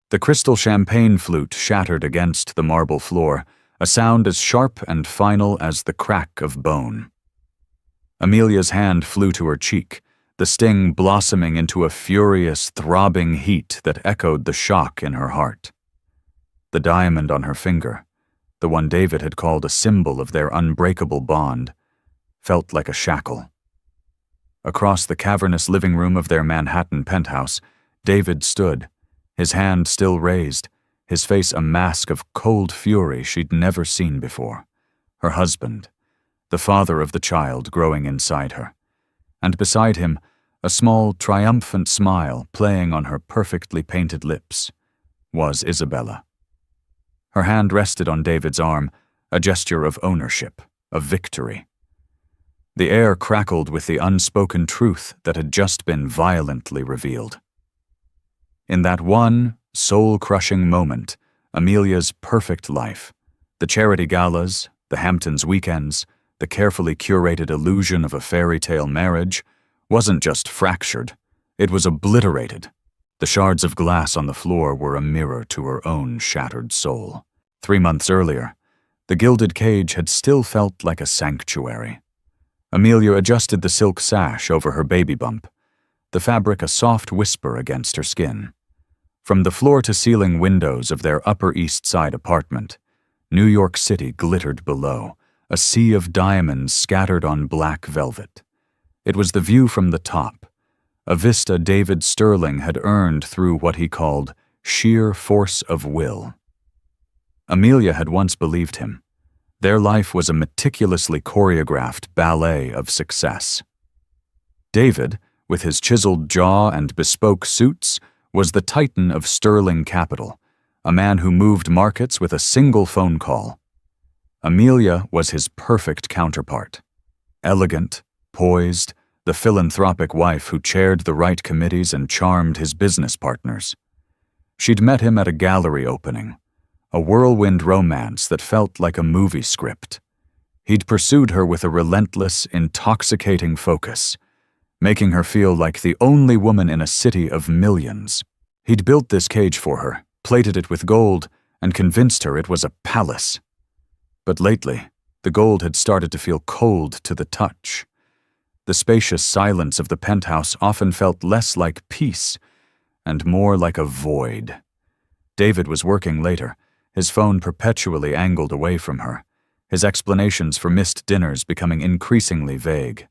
The crystal champagne flute shattered against the marble floor, a sound as sharp and final as the crack of bone. Amelia's hand flew to her cheek, the sting blossoming into a furious, throbbing heat that echoed the shock in her heart. The diamond on her finger, the one David had called a symbol of their unbreakable bond, felt like a shackle. Across the cavernous living room of their Manhattan penthouse, David stood, his hand still raised, his face a mask of cold fury she'd never seen before. Her husband, the father of the child growing inside her, and beside him, a small, triumphant smile playing on her perfectly painted lips, was Isabella. Her hand rested on David's arm, a gesture of ownership, of victory. The air crackled with the unspoken truth that had just been violently revealed. In that one, soul-crushing moment, Amelia's perfect life, the charity galas, the Hamptons weekends, the carefully curated illusion of a fairy tale marriage, wasn't just fractured, it was obliterated. The shards of glass on the floor were a mirror to her own shattered soul. 3 months earlier, the gilded cage had still felt like a sanctuary. Amelia adjusted the silk sash over her baby bump, the fabric a soft whisper against her skin. From the floor-to-ceiling windows of their Upper East Side apartment, New York City glittered below, a sea of diamonds scattered on black velvet. It was the view from the top, a vista David Sterling had earned through what he called sheer force of will. Amelia had once believed him. Their life was a meticulously choreographed ballet of success. David, with his chiseled jaw and bespoke suits, was the titan of sterling capital, a man who moved markets with a single phone call. Amelia was his perfect counterpart. Elegant, poised, the philanthropic wife who chaired the right committees and charmed his business partners. She'd met him at a gallery opening, a whirlwind romance that felt like a movie script. He'd pursued her with a relentless, intoxicating focus, making her feel like the only woman in a city of millions. He'd built this cage for her, plated it with gold, and convinced her it was a palace. But lately, the gold had started to feel cold to the touch. The spacious silence of the penthouse often felt less like peace and more like a void. David was working later, his phone perpetually angled away from her, his explanations for missed dinners becoming increasingly vague.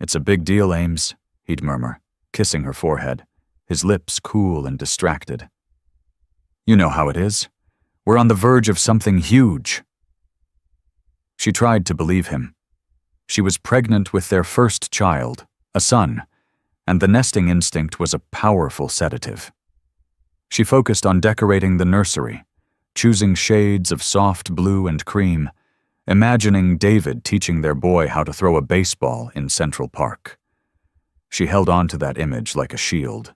"It's a big deal, Ames," he'd murmur, kissing her forehead, his lips cool and distracted. "You know how it is. We're on the verge of something huge." She tried to believe him. She was pregnant with their first child, a son, and the nesting instinct was a powerful sedative. She focused on decorating the nursery, choosing shades of soft blue and cream, imagining David teaching their boy how to throw a baseball in Central Park. She held on to that image like a shield.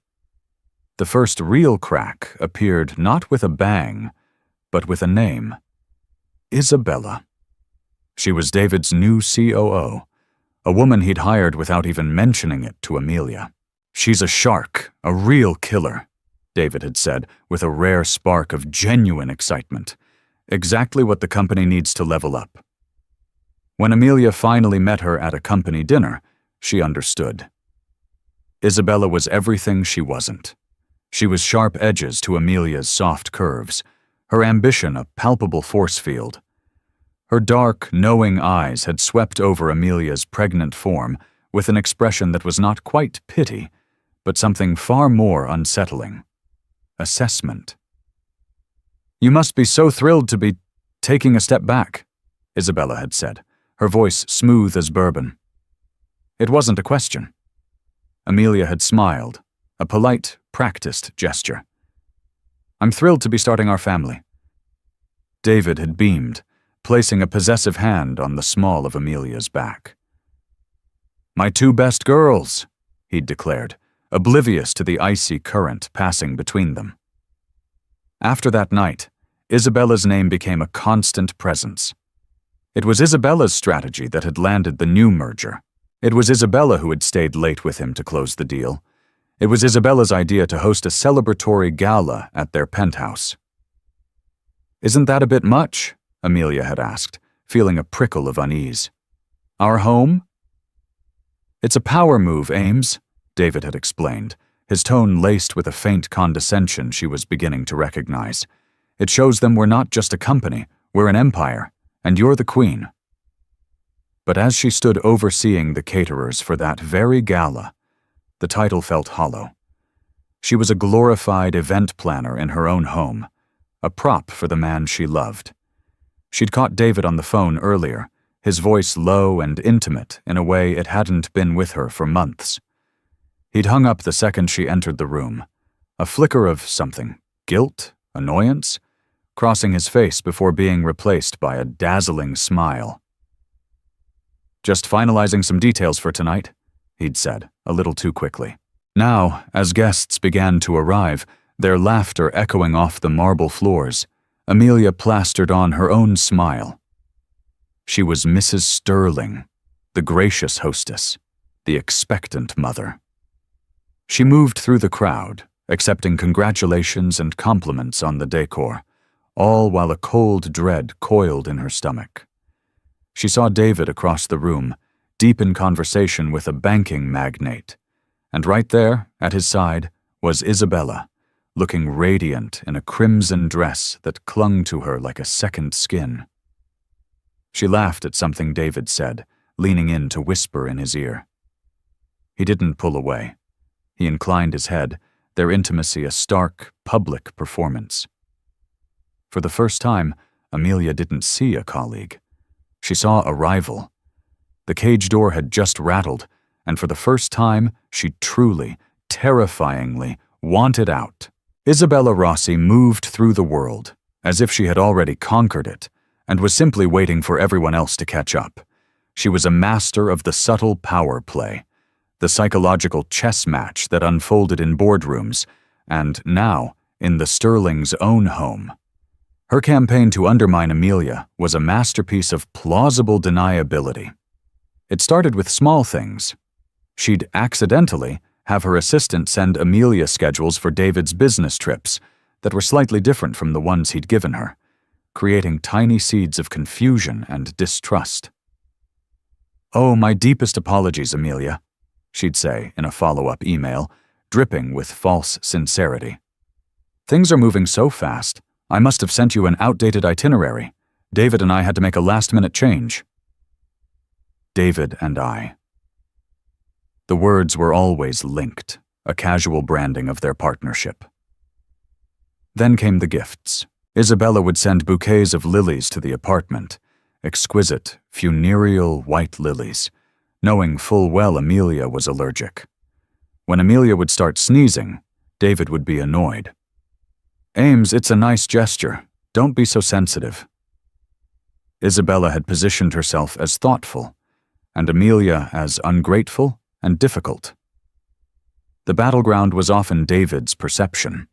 The first real crack appeared not with a bang, but with a name. Isabella. She was David's new COO, a woman he'd hired without even mentioning it to Amelia. "She's a shark, a real killer," David had said, with a rare spark of genuine excitement. Exactly what the company needs to level up. When Amelia finally met her at a company dinner, she understood. Isabella was everything she wasn't. She was sharp edges to Amelia's soft curves, her ambition a palpable force field. Her dark, knowing eyes had swept over Amelia's pregnant form with an expression that was not quite pity, but something far more unsettling. Assessment. "You must be so thrilled to be taking a step back," Isabella had said, her voice smooth as bourbon. It wasn't a question. Amelia had smiled, a polite, practiced gesture. "I'm thrilled to be starting our family." David had beamed, placing a possessive hand on the small of Amelia's back. "My two best girls," he'd declared, oblivious to the icy current passing between them. After that night, Isabella's name became a constant presence. It was Isabella's strategy that had landed the new merger. It was Isabella who had stayed late with him to close the deal. It was Isabella's idea to host a celebratory gala at their penthouse. "Isn't that a bit much?" Amelia had asked, feeling a prickle of unease. "Our home?" "It's a power move, Ames," David had explained, his tone laced with a faint condescension she was beginning to recognize. "It shows them we're not just a company, we're an empire, and you're the queen." But as she stood overseeing the caterers for that very gala, the title felt hollow. She was a glorified event planner in her own home, a prop for the man she loved. She'd caught David on the phone earlier, his voice low and intimate in a way it hadn't been with her for months. He'd hung up the second she entered the room, a flicker of something, guilt, annoyance, crossing his face before being replaced by a dazzling smile. "Just finalizing some details for tonight," he'd said, a little too quickly. Now, as guests began to arrive, their laughter echoing off the marble floors, Amelia plastered on her own smile. She was Mrs. Sterling, the gracious hostess, the expectant mother. She moved through the crowd, accepting congratulations and compliments on the decor, all while a cold dread coiled in her stomach. She saw David across the room, deep in conversation with a banking magnate, and right there, at his side, was Isabella, looking radiant in a crimson dress that clung to her like a second skin. She laughed at something David said, leaning in to whisper in his ear. He didn't pull away. He inclined his head, their intimacy a stark, public performance. For the first time, Amelia didn't see a colleague. She saw a rival. The cage door had just rattled, and for the first time, she truly, terrifyingly wanted out. Isabella Rossi moved through the world, as if she had already conquered it, and was simply waiting for everyone else to catch up. She was a master of the subtle power play, the psychological chess match that unfolded in boardrooms, and now, in the Sterling's own home. Her campaign to undermine Amelia was a masterpiece of plausible deniability. It started with small things. She'd accidentally have her assistant send Amelia schedules for David's business trips that were slightly different from the ones he'd given her, creating tiny seeds of confusion and distrust. "Oh, my deepest apologies, Amelia," she'd say in a follow-up email, dripping with false sincerity. "Things are moving so fast, I must have sent you an outdated itinerary. David and I had to make a last-minute change." David and I. The words were always linked, a casual branding of their partnership. Then came the gifts. Isabella would send bouquets of lilies to the apartment, exquisite, funereal white lilies, knowing full well Amelia was allergic. When Amelia would start sneezing, David would be annoyed. "Ames, it's a nice gesture. Don't be so sensitive." Isabella had positioned herself as thoughtful, and Amelia as ungrateful and difficult. The battleground was often David's perception.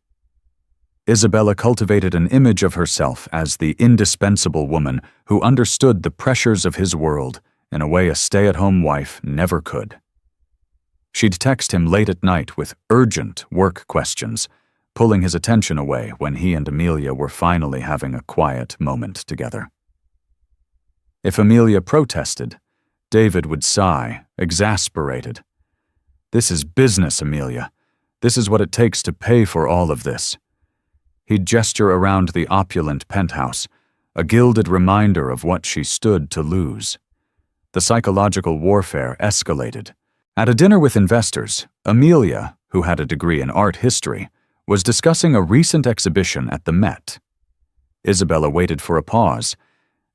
Isabella cultivated an image of herself as the indispensable woman who understood the pressures of his world in a way a stay-at-home wife never could. She'd text him late at night with urgent work questions, pulling his attention away when he and Amelia were finally having a quiet moment together. If Amelia protested, David would sigh, exasperated. "This is business, Amelia. This is what it takes to pay for all of this." He'd gesture around the opulent penthouse, a gilded reminder of what she stood to lose. The psychological warfare escalated. At a dinner with investors, Amelia, who had a degree in art history, was discussing a recent exhibition at the Met. Isabella waited for a pause,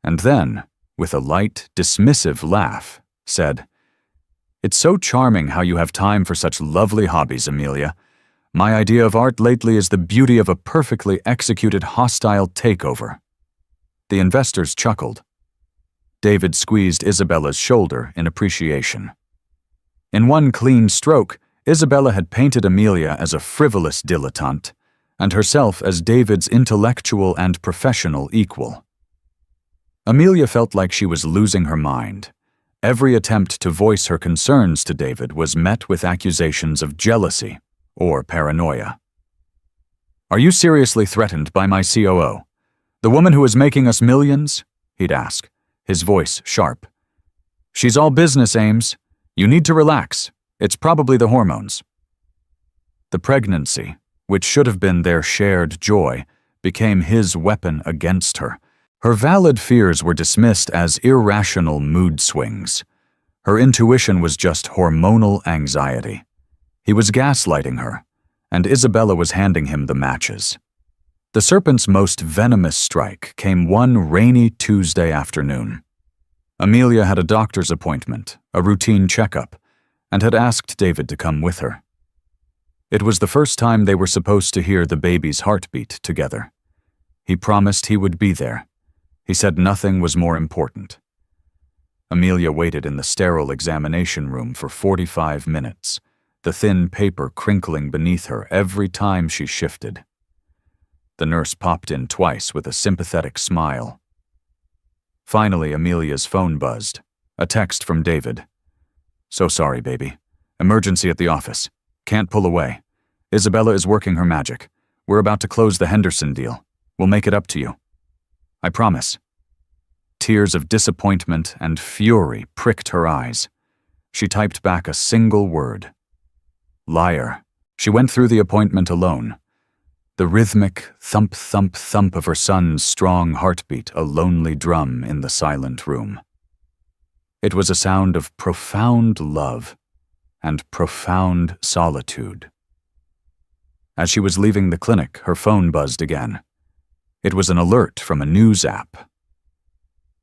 and then, with a light, dismissive laugh, said, "It's so charming how you have time for such lovely hobbies, Amelia. My idea of art lately is the beauty of a perfectly executed hostile takeover." The investors chuckled. David squeezed Isabella's shoulder in appreciation. In one clean stroke, Isabella had painted Amelia as a frivolous dilettante, and herself as David's intellectual and professional equal. Amelia felt like she was losing her mind. Every attempt to voice her concerns to David was met with accusations of jealousy, or paranoia. "Are you seriously threatened by my COO? The woman who is making us millions?" he'd ask, his voice sharp. "She's all business, Ames. You need to relax. It's probably the hormones." The pregnancy, which should have been their shared joy, became his weapon against her. Her valid fears were dismissed as irrational mood swings. Her intuition was just hormonal anxiety. He was gaslighting her, and Isabella was handing him the matches. The serpent's most venomous strike came one rainy Tuesday afternoon. Amelia had a doctor's appointment, a routine checkup, and had asked David to come with her. It was the first time they were supposed to hear the baby's heartbeat together. He promised he would be there. He said nothing was more important. Amelia waited in the sterile examination room for 45 minutes, the thin paper crinkling beneath her every time she shifted. The nurse popped in twice with a sympathetic smile. Finally, Amelia's phone buzzed. A text from David. "So sorry, baby. Emergency at the office. Can't pull away. Isabella is working her magic. We're about to close the Henderson deal. We'll make it up to you. I promise." Tears of disappointment and fury pricked her eyes. She typed back a single word. Liar. She went through the appointment alone. The rhythmic thump, thump, thump of her son's strong heartbeat, a lonely drum in the silent room. It was a sound of profound love and profound solitude. As she was leaving the clinic, her phone buzzed again. It was an alert from a news app.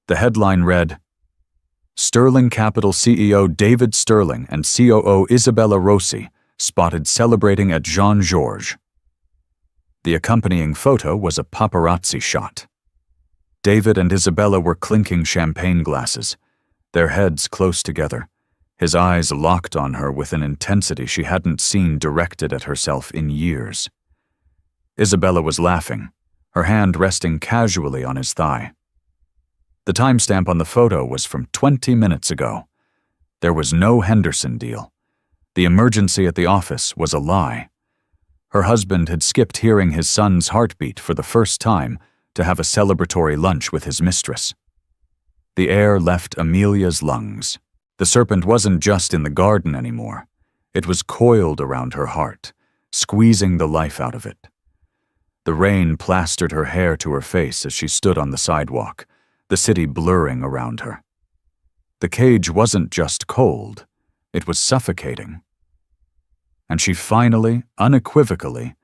The headline read, "Sterling Capital CEO David Sterling and COO Isabella Rossi spotted celebrating at Jean-Georges." The accompanying photo was a paparazzi shot. David and Isabella were clinking champagne glasses, their heads close together, his eyes locked on her with an intensity she hadn't seen directed at herself in years. Isabella was laughing, her hand resting casually on his thigh. The timestamp on the photo was from 20 minutes ago. There was no Henderson deal. The emergency at the office was a lie. Her husband had skipped hearing his son's heartbeat for the first time to have a celebratory lunch with his mistress. The air left Amelia's lungs. The serpent wasn't just in the garden anymore. It was coiled around her heart, squeezing the life out of it. The rain plastered her hair to her face as she stood on the sidewalk, the city blurring around her. The cage wasn't just cold, it was suffocating. And she finally, unequivocally,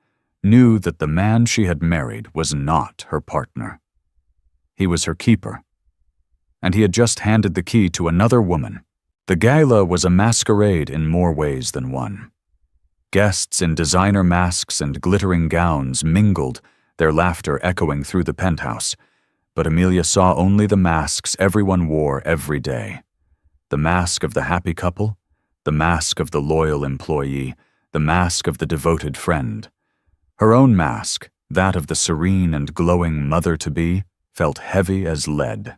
knew that the man she had married was not her partner. He was her keeper. And he had just handed the key to another woman. The gala was a masquerade in more ways than one. Guests in designer masks and glittering gowns mingled, their laughter echoing through the penthouse, but Amelia saw only the masks everyone wore every day. The mask of the happy couple, the mask of the loyal employee, the mask of the devoted friend. Her own mask, that of the serene and glowing mother-to-be, felt heavy as lead.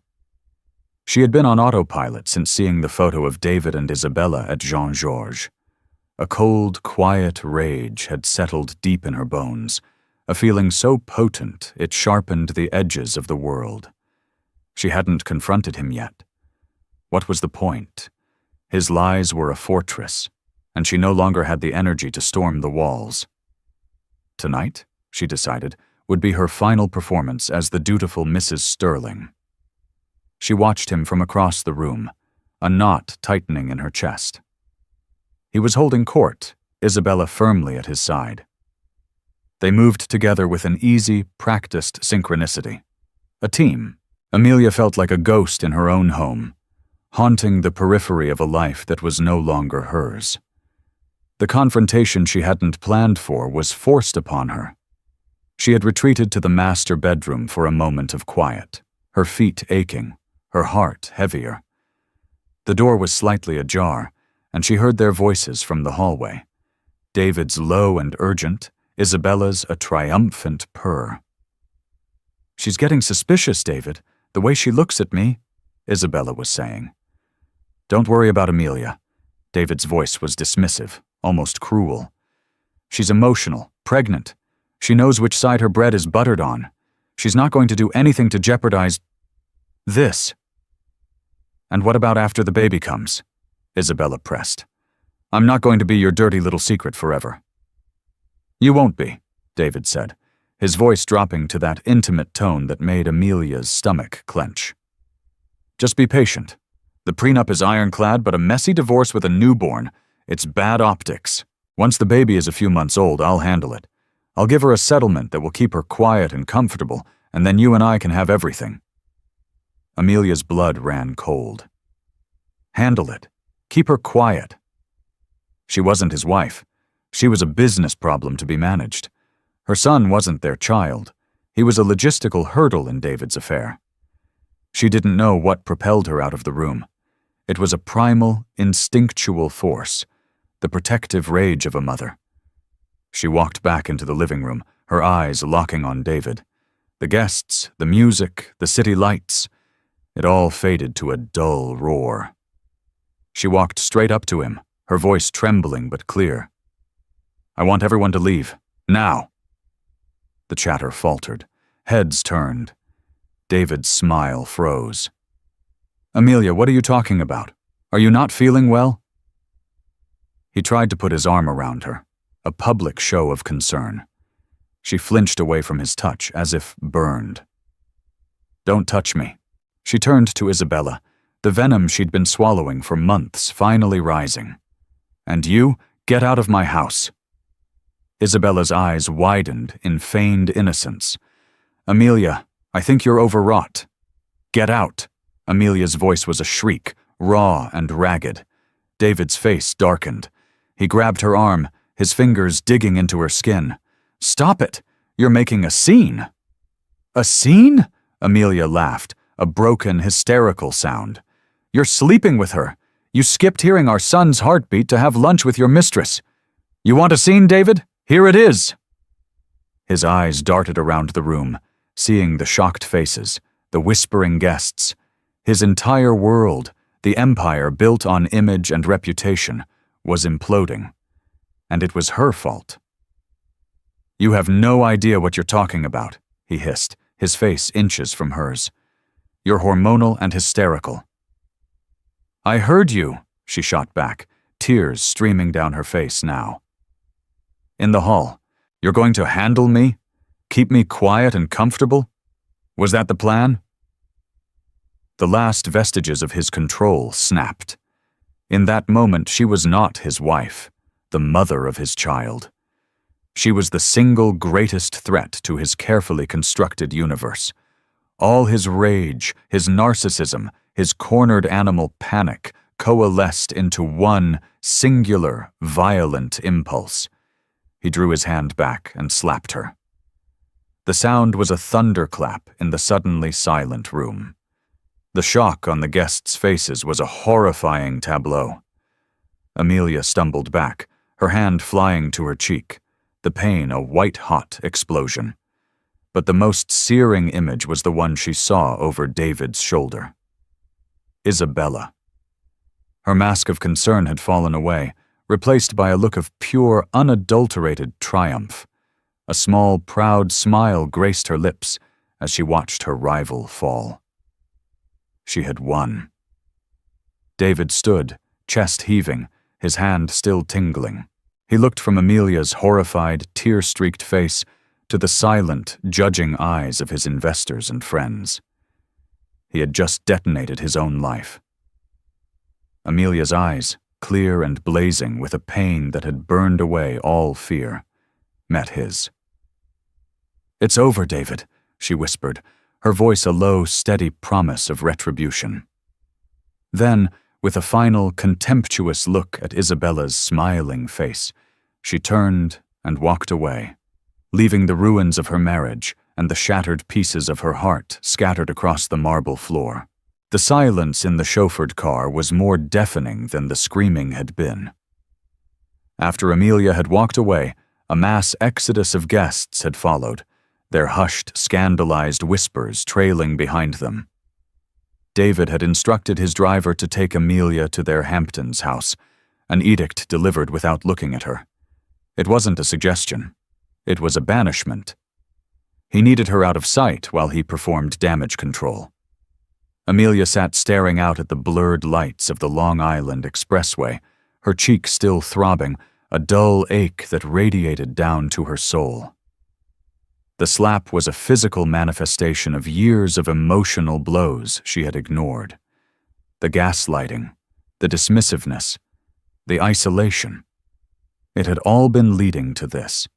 She had been on autopilot since seeing the photo of David and Isabella at Jean-Georges. A cold, quiet rage had settled deep in her bones, a feeling so potent it sharpened the edges of the world. She hadn't confronted him yet. What was the point? His lies were a fortress, and she no longer had the energy to storm the walls. Tonight, she decided, would be her final performance as the dutiful Mrs. Sterling. She watched him from across the room, a knot tightening in her chest. He was holding court, Isabella firmly at his side. They moved together with an easy, practiced synchronicity. A team. Amelia felt like a ghost in her own home, haunting the periphery of a life that was no longer hers. The confrontation she hadn't planned for was forced upon her. She had retreated to the master bedroom for a moment of quiet, her feet aching, her heart heavier. The door was slightly ajar, and she heard their voices from the hallway. David's low and urgent, Isabella's a triumphant purr. "She's getting suspicious, David, the way she looks at me," Isabella was saying. "Don't worry about Amelia." David's voice was dismissive, almost cruel. She's emotional, pregnant. She knows which side her bread is buttered on. She's not going to do anything to jeopardize this. And what about after the baby comes? Isabella pressed. I'm not going to be your dirty little secret forever. You won't be, David said, his voice dropping to that intimate tone that made Amelia's stomach clench. Just be patient. The prenup is ironclad, but a messy divorce with a newborn, it's bad optics. Once the baby is a few months old, I'll handle it. I'll give her a settlement that will keep her quiet and comfortable, and then you and I can have everything. Amelia's blood ran cold. Handle it. Keep her quiet. She wasn't his wife. She was a business problem to be managed. Her son wasn't their child. He was a logistical hurdle in David's affair. She didn't know what propelled her out of the room. It was a primal, instinctual force, the protective rage of a mother. She walked back into the living room, her eyes locking on David. The guests, the music, the city lights, it all faded to a dull roar. She walked straight up to him, her voice trembling but clear. I want everyone to leave. Now. The chatter faltered. Heads turned. David's smile froze. Amelia, what are you talking about? Are you not feeling well? He tried to put his arm around her, a public show of concern. She flinched away from his touch, as if burned. Don't touch me. She turned to Isabella, the venom she'd been swallowing for months finally rising. And you, get out of my house. Isabella's eyes widened in feigned innocence. Amelia, I think you're overwrought. Get out. Amelia's voice was a shriek, raw and ragged. David's face darkened. He grabbed her arm, his fingers digging into her skin. Stop it! You're making a scene. A scene? Amelia laughed, a broken, hysterical sound. You're sleeping with her. You skipped hearing our son's heartbeat to have lunch with your mistress. You want a scene, David? Here it is. His eyes darted around the room, seeing the shocked faces, the whispering guests. His entire world, the empire built on image and reputation, was imploding. And it was her fault. You have no idea what you're talking about, he hissed, his face inches from hers. You're hormonal and hysterical. I heard you, she shot back, tears streaming down her face now. In the hall, you're going to handle me? Keep me quiet and comfortable? Was that the plan? The last vestiges of his control snapped. In that moment, she was not his wife, the mother of his child. She was the single greatest threat to his carefully constructed universe. All his rage, his narcissism, his cornered animal panic coalesced into one singular, violent impulse. He drew his hand back and slapped her. The sound was a thunderclap in the suddenly silent room. The shock on the guests' faces was a horrifying tableau. Amelia stumbled back, her hand flying to her cheek, the pain a white-hot explosion. But the most searing image was the one she saw over David's shoulder. Isabella. Her mask of concern had fallen away, replaced by a look of pure, unadulterated triumph. A small, proud smile graced her lips as she watched her rival fall. She had won. David stood, chest heaving, his hand still tingling. He looked from Amelia's horrified, tear-streaked face to the silent, judging eyes of his investors and friends. He had just detonated his own life. Amelia's eyes, clear and blazing with a pain that had burned away all fear, met his. It's over, David, she whispered, her voice a low, steady promise of retribution. Then, with a final, contemptuous look at Isabella's smiling face, she turned and walked away, leaving the ruins of her marriage and the shattered pieces of her heart scattered across the marble floor. The silence in the chauffeured car was more deafening than the screaming had been. After Amelia had walked away, a mass exodus of guests had followed, their hushed, scandalized whispers trailing behind them. David had instructed his driver to take Amelia to their Hamptons house, an edict delivered without looking at her. It wasn't a suggestion. It was a banishment. He needed her out of sight while he performed damage control. Amelia sat staring out at the blurred lights of the Long Island Expressway, her cheek still throbbing, a dull ache that radiated down to her soul. The slap was a physical manifestation of years of emotional blows she had ignored. The gaslighting, the dismissiveness, the isolation. It had all been leading to this.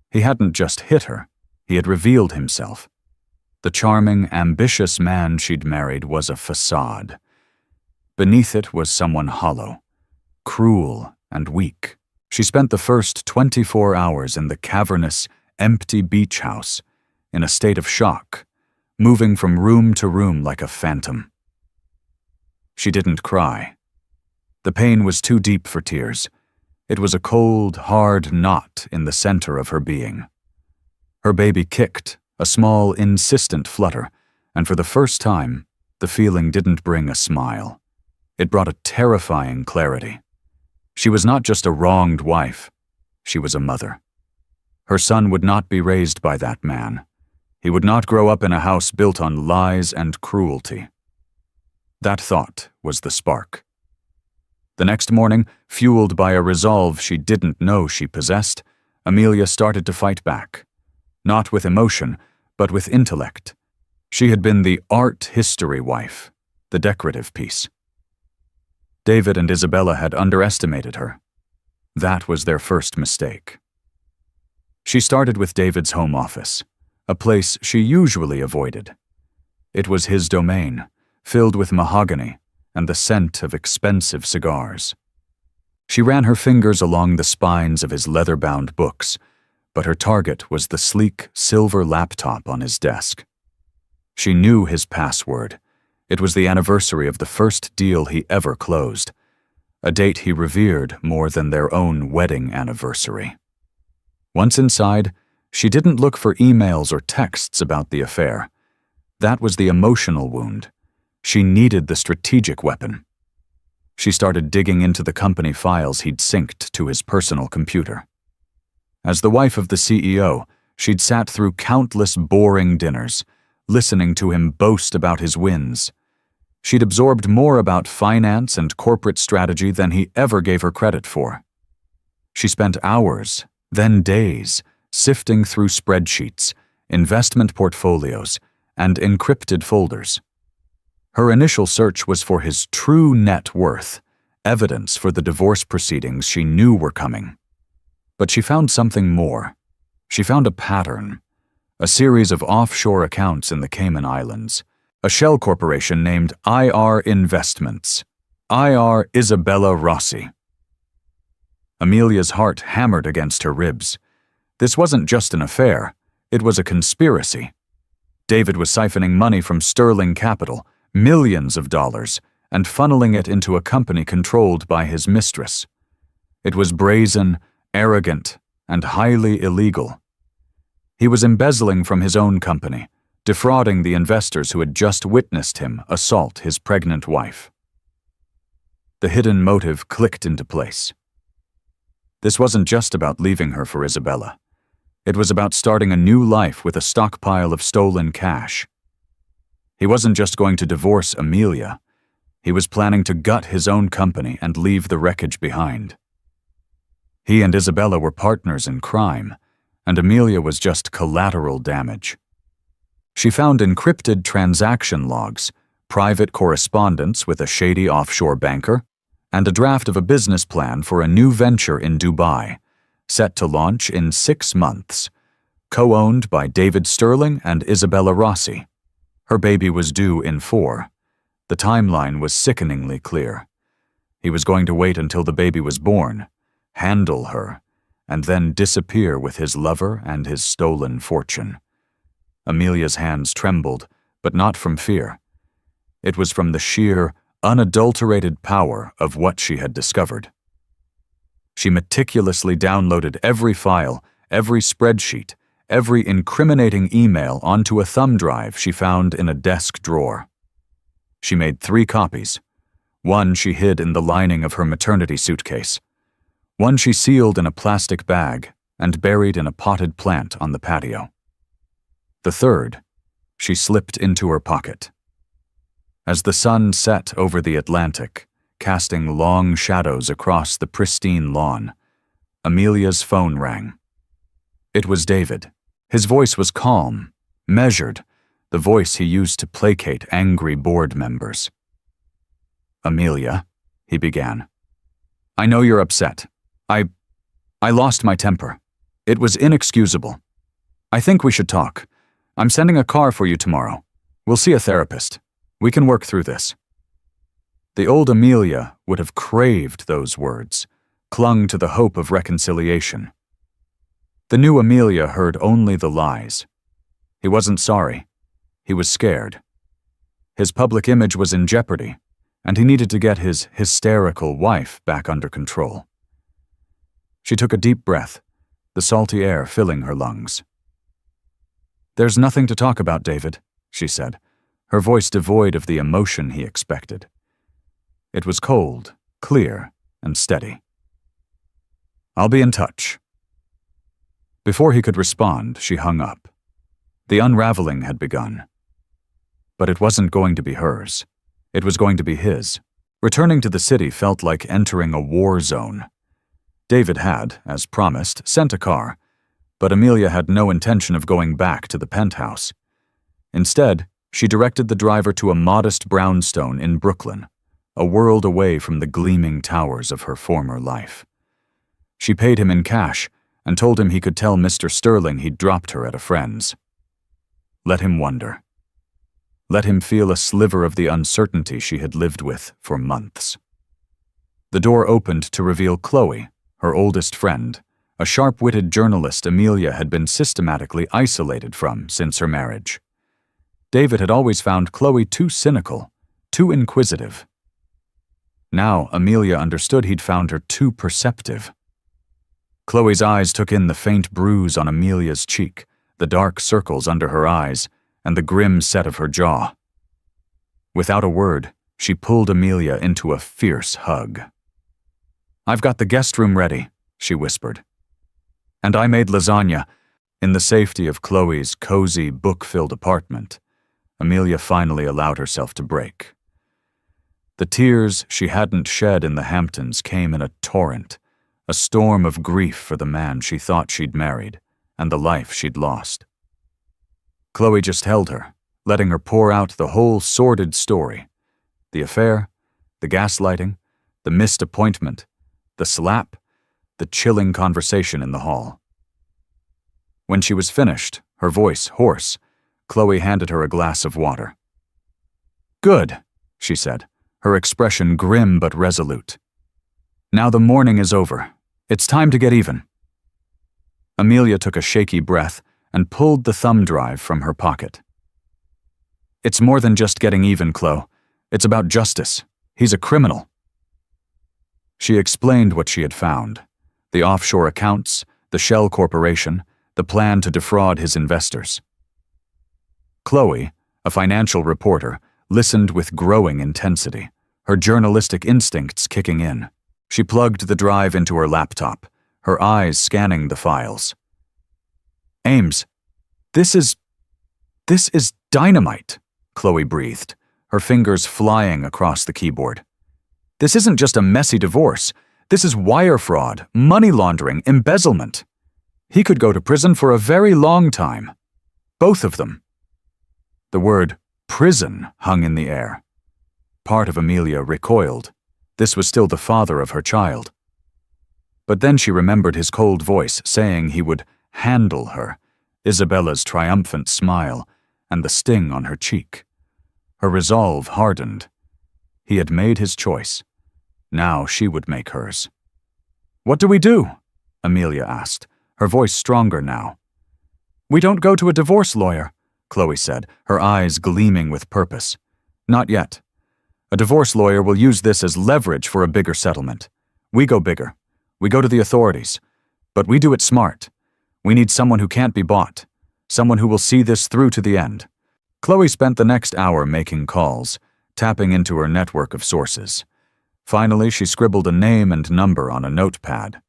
He hadn't just hit her, he had revealed himself. The charming, ambitious man she'd married was a facade. Beneath it was someone hollow, cruel and weak. She spent the first 24 hours in the cavernous, empty beach house, in a state of shock, moving from room to room like a phantom. She didn't cry. The pain was too deep for tears. It was a cold, hard knot in the center of her being. Her baby kicked, a small, insistent flutter, and for the first time, the feeling didn't bring a smile. It brought a terrifying clarity. She was not just a wronged wife, she was a mother. Her son would not be raised by that man. He would not grow up in a house built on lies and cruelty. That thought was the spark. The next morning, fueled by a resolve she didn't know she possessed, Amelia started to fight back. Not with emotion, but with intellect. She had been the art history wife, the decorative piece. David and Isabella had underestimated her. That was their first mistake. She started with David's home office, a place she usually avoided. It was his domain, filled with mahogany and the scent of expensive cigars. She ran her fingers along the spines of his leather-bound books, but her target was the sleek silver laptop on his desk. She knew his password. It was the anniversary of the first deal he ever closed, a date he revered more than their own wedding anniversary. Once inside, she didn't look for emails or texts about the affair. That was the emotional wound. She needed the strategic weapon. She started digging into the company files he'd synced to his personal computer. As the wife of the CEO, she'd sat through countless boring dinners, listening to him boast about his wins. She'd absorbed more about finance and corporate strategy than he ever gave her credit for. She spent hours, then days, sifting through spreadsheets, investment portfolios, and encrypted folders. Her initial search was for his true net worth, evidence for the divorce proceedings she knew were coming. But she found something more. She found a pattern, a series of offshore accounts in the Cayman Islands, a shell corporation named IR Investments, IR Isabella Rossi. Amelia's heart hammered against her ribs. This wasn't just an affair, it was a conspiracy. David was siphoning money from Sterling Capital, millions of dollars, and funneling it into a company controlled by his mistress. It was brazen, arrogant, and highly illegal. He was embezzling from his own company, defrauding the investors who had just witnessed him assault his pregnant wife. The hidden motive clicked into place. This wasn't just about leaving her for Isabella. It was about starting a new life with a stockpile of stolen cash. He wasn't just going to divorce Amelia. He was planning to gut his own company and leave the wreckage behind. He and Isabella were partners in crime, and Amelia was just collateral damage. She found encrypted transaction logs, private correspondence with a shady offshore banker, and a draft of a business plan for a new venture in Dubai, set to launch in 6 months, co-owned by David Sterling and Isabella Rossi. Her baby was due in 4. The timeline was sickeningly clear. He was going to wait until the baby was born, handle her, and then disappear with his lover and his stolen fortune. Amelia's hands trembled, but not from fear. It was from the sheer, unadulterated power of what she had discovered. She meticulously downloaded every file, every spreadsheet, every incriminating email onto a thumb drive she found in a desk drawer. She made 3 copies. One she hid in the lining of her maternity suitcase. One she sealed in a plastic bag and buried in a potted plant on the patio. The third, she slipped into her pocket. As the sun set over the Atlantic, casting long shadows across the pristine lawn, Amelia's phone rang. It was David. His voice was calm, measured, the voice he used to placate angry board members. "Amelia," he began. "I know you're upset. I lost my temper. It was inexcusable. I think we should talk. I'm sending a car for you tomorrow. We'll see a therapist. We can work through this." The old Amelia would have craved those words, clung to the hope of reconciliation. The new Amelia heard only the lies. He wasn't sorry. He was scared. His public image was in jeopardy, and he needed to get his hysterical wife back under control. She took a deep breath, the salty air filling her lungs. "There's nothing to talk about, David," she said, her voice devoid of the emotion he expected. It was cold, clear, and steady. "I'll be in touch." Before he could respond, she hung up. The unraveling had begun. But it wasn't going to be hers. It was going to be his. Returning to the city felt like entering a war zone. David had, as promised, sent a car, but Amelia had no intention of going back to the penthouse. Instead, she directed the driver to a modest brownstone in Brooklyn, a world away from the gleaming towers of her former life. She paid him in cash and told him he could tell Mr. Sterling he'd dropped her at a friend's. Let him wonder. Let him feel a sliver of the uncertainty she had lived with for months. The door opened to reveal Chloe, her oldest friend, a sharp-witted journalist Amelia had been systematically isolated from since her marriage. David had always found Chloe too cynical, too inquisitive. Now Amelia understood he'd found her too perceptive. Chloe's eyes took in the faint bruise on Amelia's cheek, the dark circles under her eyes, and the grim set of her jaw. Without a word, she pulled Amelia into a fierce hug. "I've got the guest room ready," she whispered. "And I made lasagna." In the safety of Chloe's cozy, book-filled apartment, Amelia finally allowed herself to break. The tears she hadn't shed in the Hamptons came in a torrent, a storm of grief for the man she thought she'd married and the life she'd lost. Chloe just held her, letting her pour out the whole sordid story. The affair, the gaslighting, the missed appointment, the slap, the chilling conversation in the hall. When she was finished, her voice hoarse, Chloe handed her a glass of water. "Good," she said, her expression grim but resolute. "Now the morning is over. It's time to get even." Amelia took a shaky breath and pulled the thumb drive from her pocket. "It's more than just getting even, Chloe. It's about justice. He's a criminal." She explained what she had found: the offshore accounts, the shell corporation, the plan to defraud his investors. Chloe, a financial reporter, listened with growing intensity, her journalistic instincts kicking in. She plugged the drive into her laptop, her eyes scanning the files. "Ames, this is dynamite," Chloe breathed, her fingers flying across the keyboard. "This isn't just a messy divorce. This is wire fraud, money laundering, embezzlement. He could go to prison for a very long time. Both of them." The word prison hung in the air. Part of Amelia recoiled. This was still the father of her child. But then she remembered his cold voice saying he would handle her, Isabella's triumphant smile, and the sting on her cheek. Her resolve hardened. He had made his choice. Now she would make hers. "What do we do?" Amelia asked, her voice stronger now. "We don't go to a divorce lawyer," Chloe said, her eyes gleaming with purpose. "Not yet. A divorce lawyer will use this as leverage for a bigger settlement. We go bigger. We go to the authorities. But we do it smart. We need someone who can't be bought. Someone who will see this through to the end." Chloe spent the next hour making calls, tapping into her network of sources. Finally, she scribbled a name and number on a notepad,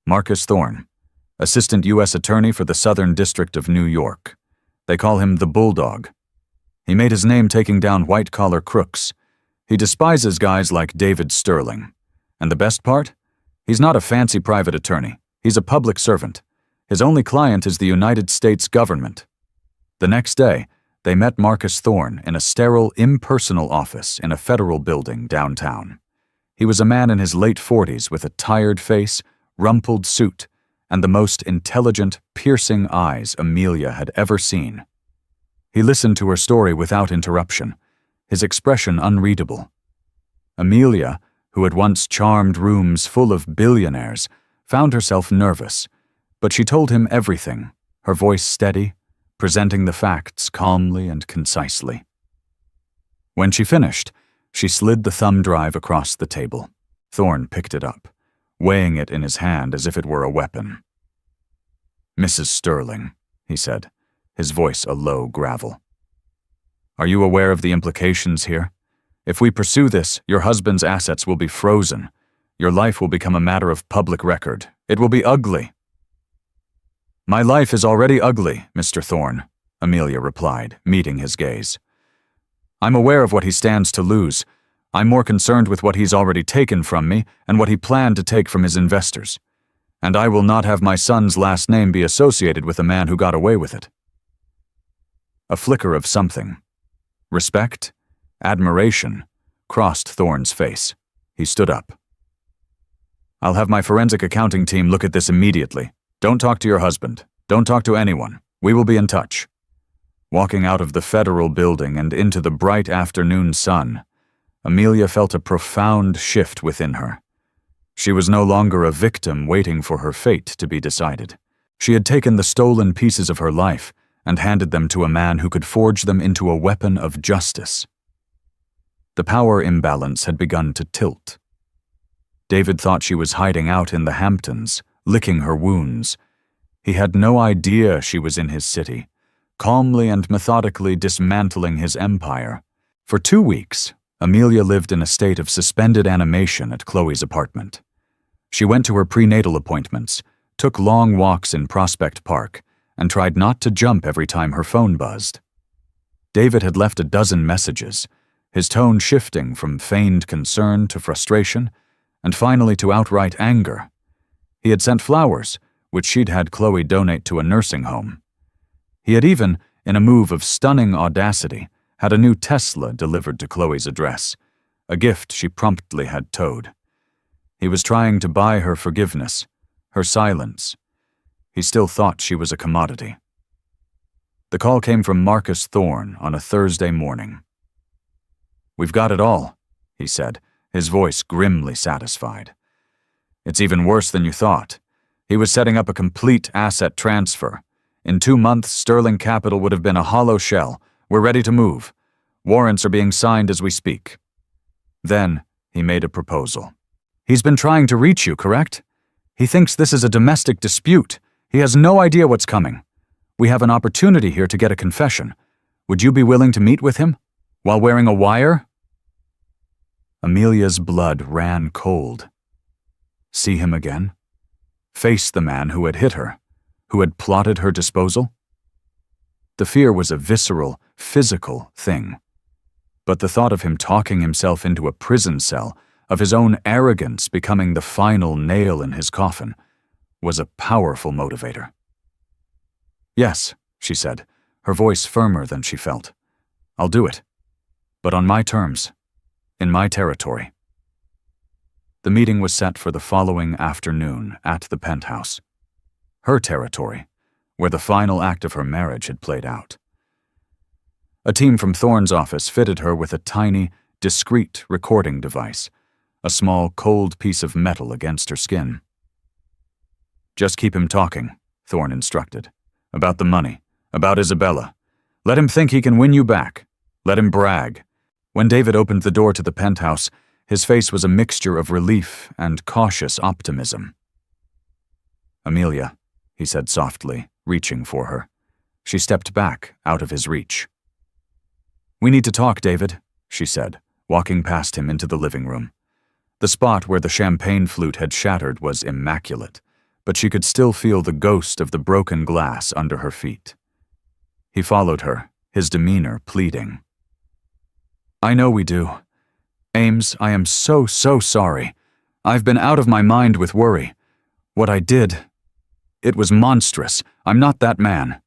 Marcus Thorne, Assistant U.S. Attorney for the Southern District of New York. They call him the Bulldog. He made his name taking down white-collar crooks. He despises guys like David Sterling. And the best part? He's not a fancy private attorney. He's a public servant. His only client is the United States government. The next day, they met Marcus Thorne in a sterile, impersonal office in a federal building downtown. He was a man in his late 40s with a tired face, rumpled suit, and the most intelligent, piercing eyes Amelia had ever seen. He listened to her story without interruption, his expression unreadable. Amelia, who had once charmed rooms full of billionaires, found herself nervous, but she told him everything, her voice steady, presenting the facts calmly and concisely. When she finished, she slid the thumb drive across the table. Thorne picked it up, weighing it in his hand as if it were a weapon. "Mrs. Sterling," he said, his voice a low gravel. "Are you aware of the implications here? If we pursue this, your husband's assets will be frozen. Your life will become a matter of public record. It will be ugly." "My life is already ugly, Mr. Thorne," Amelia replied, meeting his gaze. "I'm aware of what he stands to lose. I'm more concerned with what he's already taken from me and what he planned to take from his investors. And I will not have my son's last name be associated with a man who got away with it." A flicker of something, respect, admiration, crossed Thorne's face. He stood up. "I'll have my forensic accounting team look at this immediately. Don't talk to your husband. Don't talk to anyone. We will be in touch." Walking out of the federal building and into the bright afternoon sun, Amelia felt a profound shift within her. She was no longer a victim waiting for her fate to be decided. She had taken the stolen pieces of her life and handed them to a man who could forge them into a weapon of justice. The power imbalance had begun to tilt. David thought she was hiding out in the Hamptons, licking her wounds. He had no idea she was in his city, calmly and methodically dismantling his empire. For 2 weeks, Amelia lived in a state of suspended animation at Chloe's apartment. She went to her prenatal appointments, took long walks in Prospect Park, and tried not to jump every time her phone buzzed. David had left a dozen messages, his tone shifting from feigned concern to frustration, and finally to outright anger. He had sent flowers, which she'd had Chloe donate to a nursing home. He had even, in a move of stunning audacity, had a new Tesla delivered to Chloe's address, a gift she promptly had towed. He was trying to buy her forgiveness, her silence. He still thought she was a commodity. The call came from Marcus Thorne on a Thursday morning. "We've got it all," he said, his voice grimly satisfied. "It's even worse than you thought. He was setting up a complete asset transfer. In 2 months, Sterling Capital would have been a hollow shell. We're ready to move. Warrants are being signed as we speak." Then he made a proposal. "He's been trying to reach you, correct? He thinks this is a domestic dispute. He has no idea what's coming. We have an opportunity here to get a confession. Would you be willing to meet with him? While wearing a wire?" Amelia's blood ran cold. See him again? Face the man who had hit her, who had plotted her disposal? The fear was a visceral, physical thing. But the thought of him talking himself into a prison cell, of his own arrogance becoming the final nail in his coffin, was a powerful motivator. "Yes," she said, her voice firmer than she felt. "I'll do it. But on my terms, in my territory." The meeting was set for the following afternoon at the penthouse. Her territory, where the final act of her marriage had played out. A team from Thorne's office fitted her with a tiny, discreet recording device, a small, cold piece of metal against her skin. "Just keep him talking," Thorne instructed. "About the money, about Isabella. Let him think he can win you back. Let him brag." When David opened the door to the penthouse, his face was a mixture of relief and cautious optimism. "Amelia," he said softly, reaching for her. She stepped back, out of his reach. "We need to talk, David," she said, walking past him into the living room. The spot where the champagne flute had shattered was immaculate, but she could still feel the ghost of the broken glass under her feet. He followed her, his demeanor pleading. "I know we do. Ames, I am so sorry. I've been out of my mind with worry. What I did, it was monstrous. I'm not that man."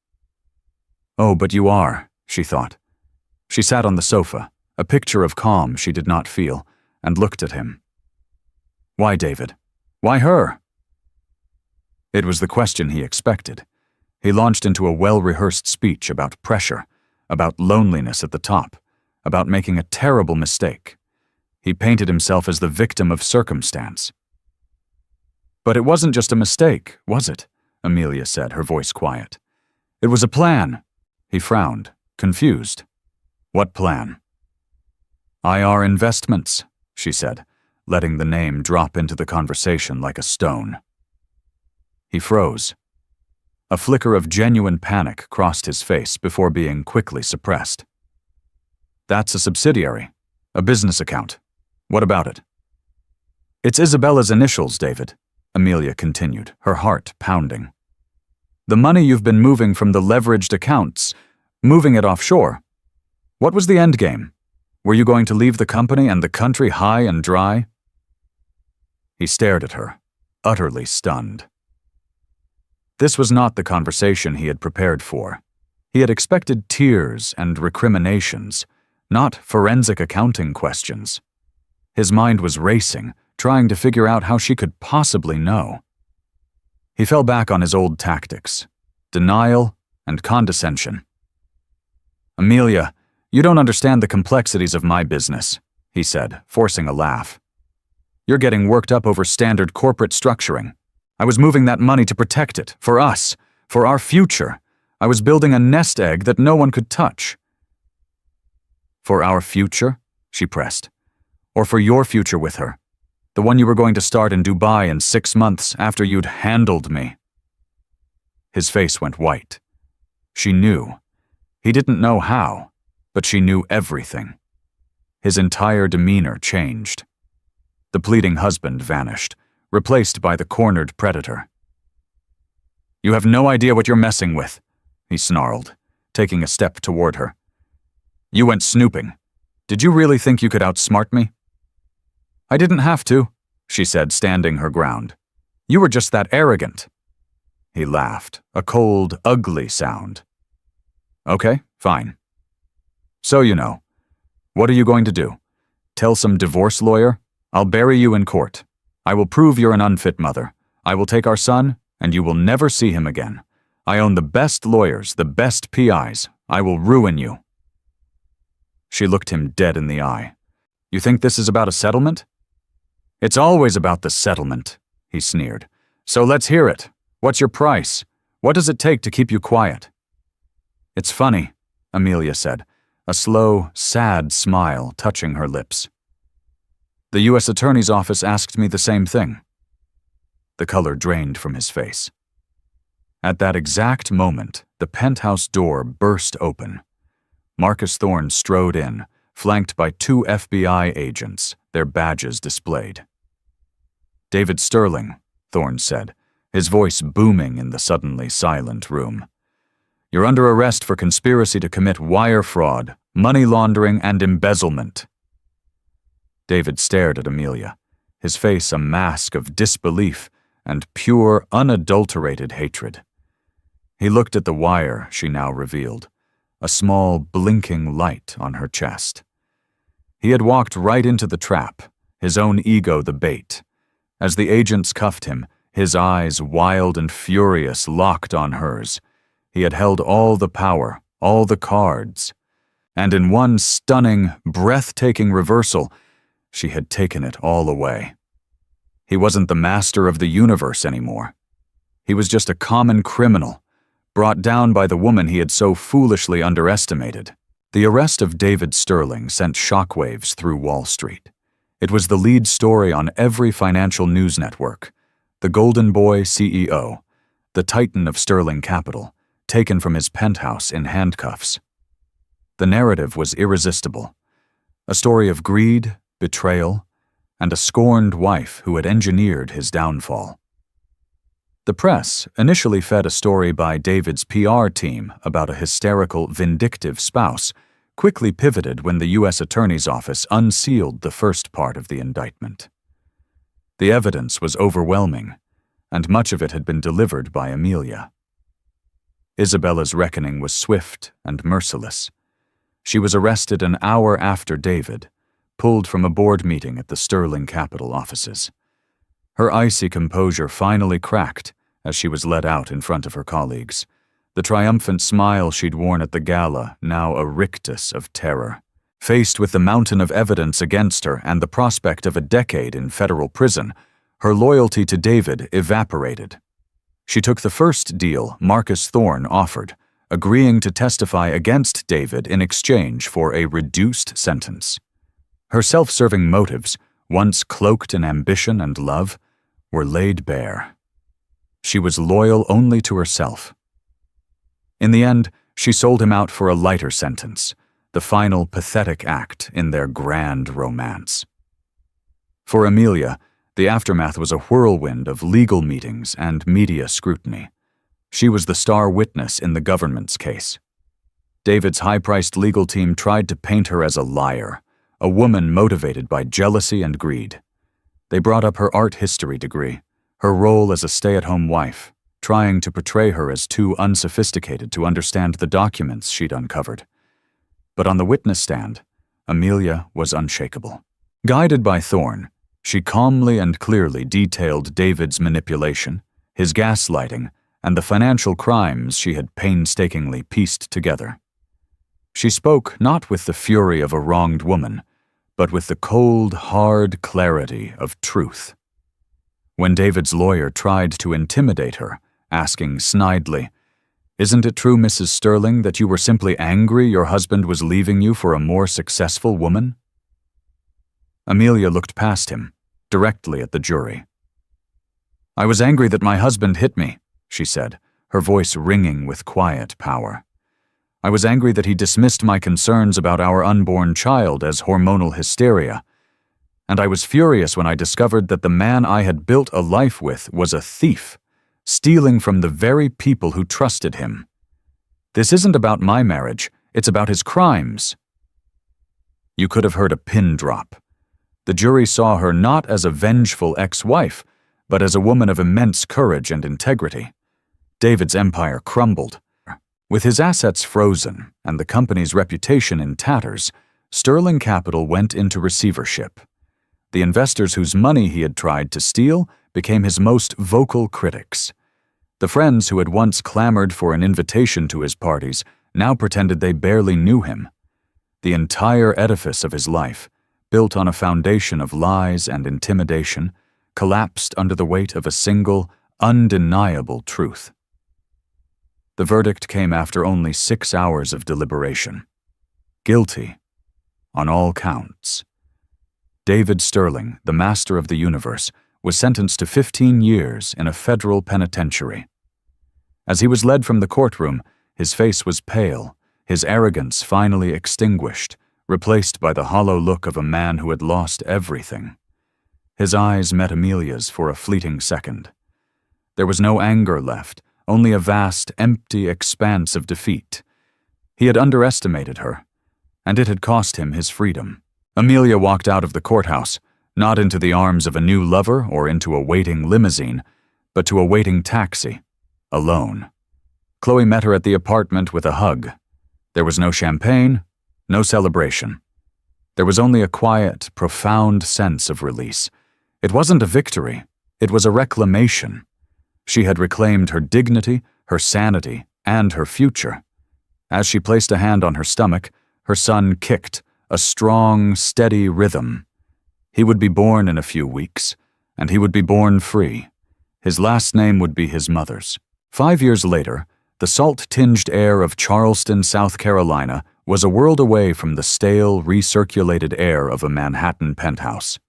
"Oh, but you are," she thought. She sat on the sofa, a picture of calm she did not feel, and looked at him. "Why, David? Why her?" It was the question he expected. He launched into a well-rehearsed speech about pressure, about loneliness at the top, about making a terrible mistake. He painted himself as the victim of circumstance. "But it wasn't just a mistake, was it?" Amelia said, her voice quiet. "It was a plan." He frowned, confused. "What plan?" "IR Investments," she said, letting the name drop into the conversation like a stone. He froze. A flicker of genuine panic crossed his face before being quickly suppressed. "That's a subsidiary, a business account. What about it?" "It's Isabella's initials, David," Amelia continued, her heart pounding. "The money you've been moving from the leveraged accounts, moving it offshore. What was the end game? Were you going to leave the company and the country high and dry?" He stared at her, utterly stunned. This was not the conversation he had prepared for. He had expected tears and recriminations, not forensic accounting questions. His mind was racing, trying to figure out how she could possibly know. He fell back on his old tactics, denial and condescension. "Amelia, you don't understand the complexities of my business," he said, forcing a laugh. "You're getting worked up over standard corporate structuring. I was moving that money to protect it, for us, for our future. I was building a nest egg that no one could touch." "For our future?" she pressed. "Or for your future with her? The one you were going to start in Dubai in 6 months after you'd handled me?" His face went white. She knew. He didn't know how, but she knew everything. His entire demeanor changed. The pleading husband vanished, replaced by the cornered predator. "You have no idea what you're messing with," he snarled, taking a step toward her. "You went snooping. Did you really think you could outsmart me?" "I didn't have to," she said, standing her ground. "You were just that arrogant." He laughed, a cold, ugly sound. "Okay, fine. So you know, what are you going to do? Tell some divorce lawyer? I'll bury you in court. I will prove you're an unfit mother. I will take our son, and you will never see him again. I own the best lawyers, the best PIs. I will ruin you." She looked him dead in the eye. "You think this is about a settlement?" "It's always about the settlement," he sneered. "So let's hear it. What's your price? What does it take to keep you quiet?" "It's funny," Amelia said, a slow, sad smile touching her lips. "The U.S. Attorney's Office asked me the same thing." The color drained from his face. At that exact moment, the penthouse door burst open. Marcus Thorne strode in, flanked by 2 FBI agents, their badges displayed. "David Sterling," Thorne said, his voice booming in the suddenly silent room. "You're under arrest for conspiracy to commit wire fraud, money laundering, and embezzlement." David stared at Amelia, his face a mask of disbelief and pure, unadulterated hatred. He looked at the wire she now revealed, a small, blinking light on her chest. He had walked right into the trap, his own ego the bait. As the agents cuffed him, his eyes, wild and furious, locked on hers. He had held all the power, all the cards. And in one stunning, breathtaking reversal, she had taken it all away. He wasn't the master of the universe anymore. He was just a common criminal, brought down by the woman he had so foolishly underestimated. The arrest of David Sterling sent shockwaves through Wall Street. It was the lead story on every financial news network. The Golden Boy CEO, the titan of Sterling Capital, taken from his penthouse in handcuffs. The narrative was irresistible. A story of greed, betrayal, and a scorned wife who had engineered his downfall. The press initially fed a story by David's PR team about a hysterical, vindictive spouse, quickly pivoted when the U.S. Attorney's Office unsealed the first part of the indictment. The evidence was overwhelming, and much of it had been delivered by Amelia. Isabella's reckoning was swift and merciless. She was arrested an hour after David, pulled from a board meeting at the Sterling Capital offices. Her icy composure finally cracked as she was led out in front of her colleagues, the triumphant smile she'd worn at the gala now a rictus of terror. Faced with the mountain of evidence against her and the prospect of a decade in federal prison, her loyalty to David evaporated. She took the first deal Marcus Thorne offered, agreeing to testify against David in exchange for a reduced sentence. Her self-serving motives, once cloaked in ambition and love, were laid bare. She was loyal only to herself. In the end, she sold him out for a lighter sentence, the final pathetic act in their grand romance. For Amelia, the aftermath was a whirlwind of legal meetings and media scrutiny. She was the star witness in the government's case. David's high-priced legal team tried to paint her as a liar, a woman motivated by jealousy and greed. They brought up her art history degree, her role as a stay-at-home wife, trying to portray her as too unsophisticated to understand the documents she'd uncovered. But on the witness stand, Amelia was unshakable. Guided by Thorne, she calmly and clearly detailed David's manipulation, his gaslighting, and the financial crimes she had painstakingly pieced together. She spoke not with the fury of a wronged woman, but with the cold, hard clarity of truth. When David's lawyer tried to intimidate her, asking snidely, "Isn't it true, Mrs. Sterling, that you were simply angry your husband was leaving you for a more successful woman?" Amelia looked past him, directly at the jury. "I was angry that my husband hit me," she said, her voice ringing with quiet power. "I was angry that he dismissed my concerns about our unborn child as hormonal hysteria. And I was furious when I discovered that the man I had built a life with was a thief, stealing from the very people who trusted him. This isn't about my marriage, it's about his crimes." You could have heard a pin drop. The jury saw her not as a vengeful ex-wife, but as a woman of immense courage and integrity. David's empire crumbled. With his assets frozen and the company's reputation in tatters, Sterling Capital went into receivership. The investors whose money he had tried to steal became his most vocal critics. The friends who had once clamored for an invitation to his parties now pretended they barely knew him. The entire edifice of his life, built on a foundation of lies and intimidation, collapsed under the weight of a single, undeniable truth. The verdict came after only 6 hours of deliberation. Guilty, on all counts. David Sterling, the master of the universe, was sentenced to 15 years in a federal penitentiary. As he was led from the courtroom, his face was pale, his arrogance finally extinguished, replaced by the hollow look of a man who had lost everything. His eyes met Amelia's for a fleeting second. There was no anger left, only a vast, empty expanse of defeat. He had underestimated her, and it had cost him his freedom. Amelia walked out of the courthouse, not into the arms of a new lover or into a waiting limousine, but to a waiting taxi, alone. Chloe met her at the apartment with a hug. There was no champagne, no celebration. There was only a quiet, profound sense of release. It wasn't a victory, it was a reclamation. She had reclaimed her dignity, her sanity, and her future. As she placed a hand on her stomach, her son kicked, a strong, steady rhythm. He would be born in a few weeks, and he would be born free. His last name would be his mother's. 5 years later, the salt-tinged air of Charleston, South Carolina, was a world away from the stale, recirculated air of a Manhattan penthouse.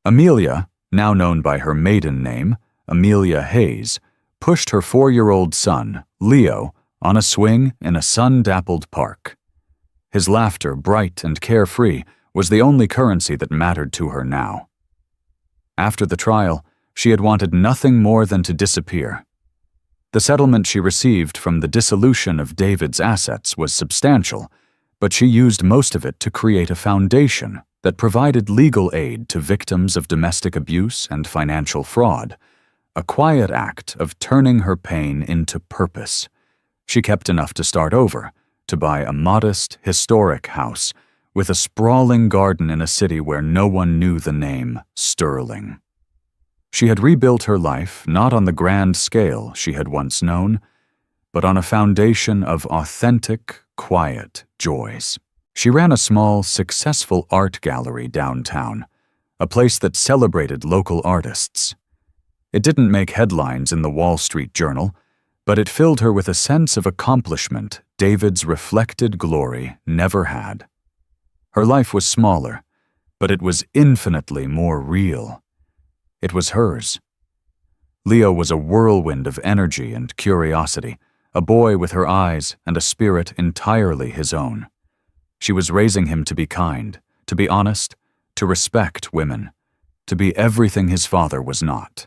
Amelia, now known by her maiden name, Amelia Hayes, pushed her 4-year-old son, Leo, on a swing in a sun-dappled park. His laughter, bright and carefree, was the only currency that mattered to her now. After the trial, She had wanted nothing more than to disappear. The settlement she received from the dissolution of David's assets was substantial, but she used most of it to create a foundation that provided legal aid to victims of domestic abuse and financial fraud, a quiet act of turning her pain into purpose. She kept enough to start over, to buy a modest, historic house with a sprawling garden in a city where no one knew the name Sterling. She had rebuilt her life not on the grand scale she had once known, but on a foundation of authentic, quiet joys. She ran a small, successful art gallery downtown, a place that celebrated local artists. It didn't make headlines in the Wall Street Journal, but it filled her with a sense of accomplishment David's reflected glory never had. Her life was smaller, but it was infinitely more real. It was hers. Leo was a whirlwind of energy and curiosity, a boy with her eyes and a spirit entirely his own. She was raising him to be kind, to be honest, to respect women, to be everything his father was not.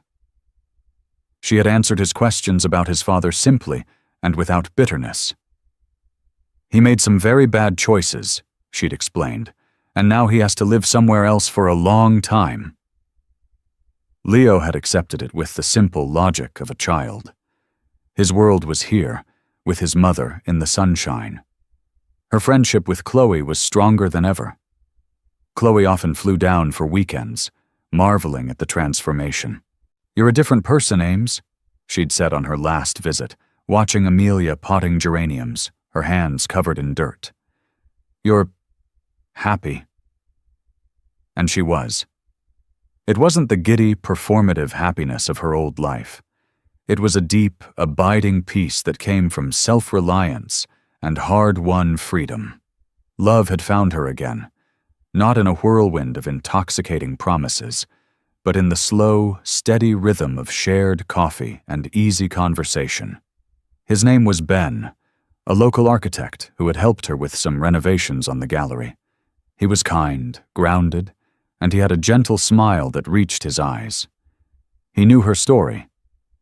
She had answered his questions about his father simply and without bitterness. He made some very bad choices, she'd explained, and now he has to live somewhere else for a long time. Leo had accepted it with the simple logic of a child. His world was here, with his mother in the sunshine. Her friendship with Chloe was stronger than ever. Chloe often flew down for weekends, marveling at the transformation. "You're a different person, Ames," she'd said on her last visit, watching Amelia potting geraniums, her hands covered in dirt. "You're happy." And she was. It wasn't the giddy, performative happiness of her old life. It was a deep, abiding peace that came from self-reliance and hard-won freedom. Love had found her again, not in a whirlwind of intoxicating promises, but in the slow, steady rhythm of shared coffee and easy conversation. His name was Ben, a local architect who had helped her with some renovations on the gallery. He was kind, grounded, and he had a gentle smile that reached his eyes. He knew her story.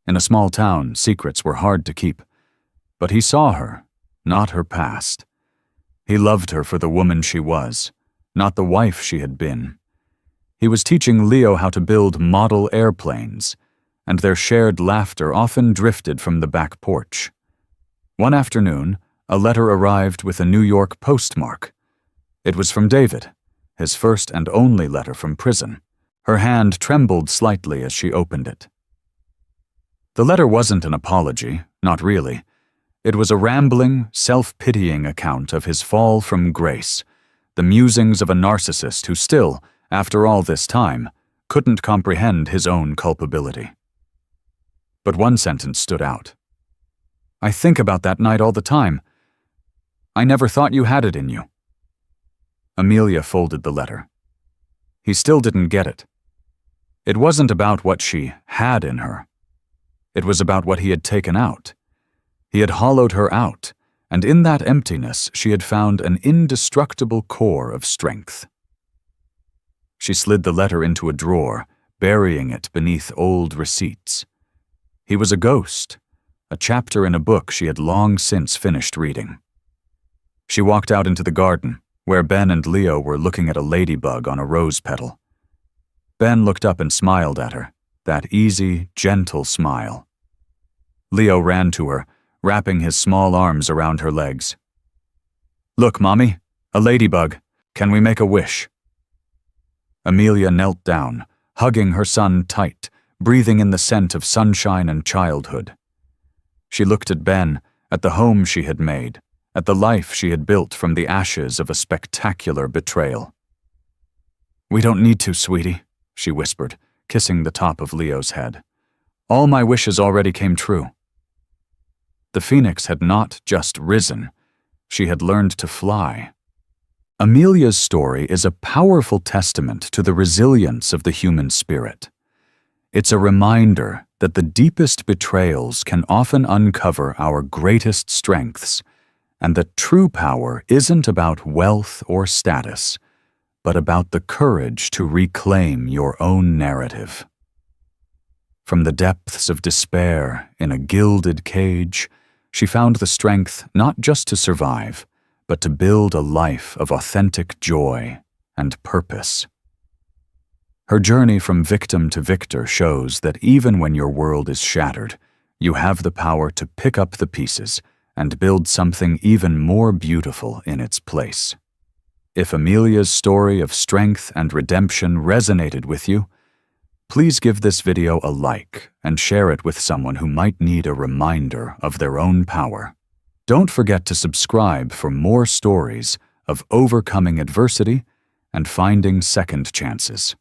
In a small town, secrets were hard to keep, but he saw her, not her past. He loved her for the woman she was, not the wife she had been. He was teaching Leo how to build model airplanes, and their shared laughter often drifted from the back porch. One afternoon, a letter arrived with a New York postmark. It was from David, his first and only letter from prison. Her hand trembled slightly as she opened it. The letter wasn't an apology, not really. It was a rambling, self-pitying account of his fall from grace, the musings of a narcissist who still, after all this time, couldn't comprehend his own culpability. But one sentence stood out. "I think about that night all the time. I never thought you had it in you." Amelia folded the letter. He still didn't get it. It wasn't about what she had in her. It was about what he had taken out. He had hollowed her out, and in that emptiness she had found an indestructible core of strength. She slid the letter into a drawer, burying it beneath old receipts. He was a ghost, a chapter in a book she had long since finished reading. She walked out into the garden, where Ben and Leo were looking at a ladybug on a rose petal. Ben looked up and smiled at her, that easy, gentle smile. Leo ran to her, wrapping his small arms around her legs. "Look, Mommy, a ladybug. Can we make a wish?" Amelia knelt down, hugging her son tight, breathing in the scent of sunshine and childhood. She looked at Ben, at the home she had made, at the life she had built from the ashes of a spectacular betrayal. "We don't need to, sweetie," she whispered, kissing the top of Leo's head. "All my wishes already came true." The phoenix had not just risen, she had learned to fly. Amelia's story is a powerful testament to the resilience of the human spirit. It's a reminder that the deepest betrayals can often uncover our greatest strengths, and that true power isn't about wealth or status, but about the courage to reclaim your own narrative. From the depths of despair, in a gilded cage, she found the strength not just to survive, but to build a life of authentic joy and purpose. Her journey from victim to victor shows that even when your world is shattered, you have the power to pick up the pieces and build something even more beautiful in its place. If Amelia's story of strength and redemption resonated with you, please give this video a like and share it with someone who might need a reminder of their own power. Don't forget to subscribe for more stories of overcoming adversity and finding second chances.